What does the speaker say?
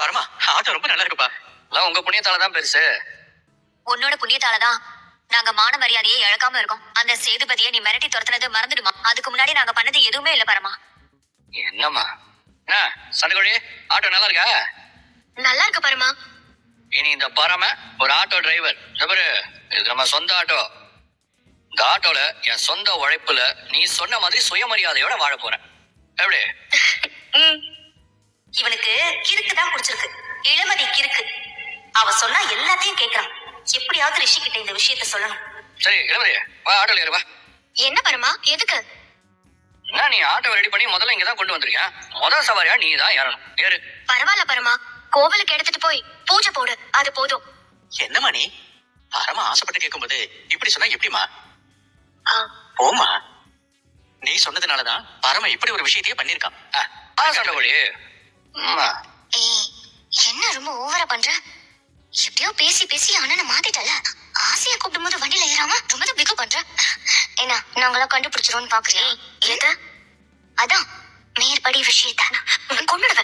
பரமா, auto ரொம்ப நல்லா இருக்குப்பா. எல்லாம் உங்க புண்ணியத்தால தான் பெருசு. உன்னோட புண்ணியத்தாலதான் நாங்க மான மரியாதையை இழக்காம இருக்கோம். அந்த சேதுபதியை நீ மிரட்டி துரத்துனது மறந்துடுமா? அதுக்கு முன்னாடி நாங்க பண்ணது எதுவுமே இல்ல பரமா. என்னம்மா என்ன சண்டகோழி, ஆட்டோ நல்லா இருக்கா? நல்லா இருக்கு பரமா. இனி இந்த பரம ஒரு ஆட்டோ டிரைவர். இது நம்ம சொந்த ஆட்டோ. இந்த ஆட்டோல என் சொந்த உழைப்புல நீ சொன்ன மாதிரி சுயமரியாதையோட வாழ போறேன். எப்படி? இவனுக்கு கிறுக்கு தான் பிடிச்சிருக்கு. இளமதி கிறுக்கு. அவ சொன்னா எல்லாத்தையும் கேட்கறான். எப்படியாவது ரிஷி கிட்ட இந்த விஷயத்த சொல்லணும். சரி இளமதி, வா ஆட்டோல ஏறு வா. என்ன பரமா, எதுக்கு? என்ன நீ ஆட்டோ ரெடி பண்ணி முதல்ல இங்கதான் கொண்டு வந்திருக்கேன். முதல் சவாரியா நீ தான் ஏறணும். ஏறு. பரவாயில்ல பரமா, கோவிலுக்கு எடுத்துட்டு போய் பூஜை போடு, அது போதும். என்னம்மா நீ? பரமா ஆசைப்பட்டு கேட்கும்போது இப்படி சொன்னா எப்படிமா? போமா, நீ சொன்னதுனாலதான் பரம இப்படி ஒரு விஷயத்தையே பண்ணிருக்கான். சண்டகோழி. என்ன ரொம்ப ஓவரா பண்ற? எப்படியோ பேசி பேசி அண்ணனை மாத்திட்டல. ஆசையா கூப்பிடும் போது வண்டியில ஏறாம ரொம்ப பிகு பண்ற. என்ன நாங்களா கண்டுபிடிச்சிருவோம்னு பாக்குறியா? எது? அதான் மேற்படி விஷயத்த கொண்டுடுவேன்.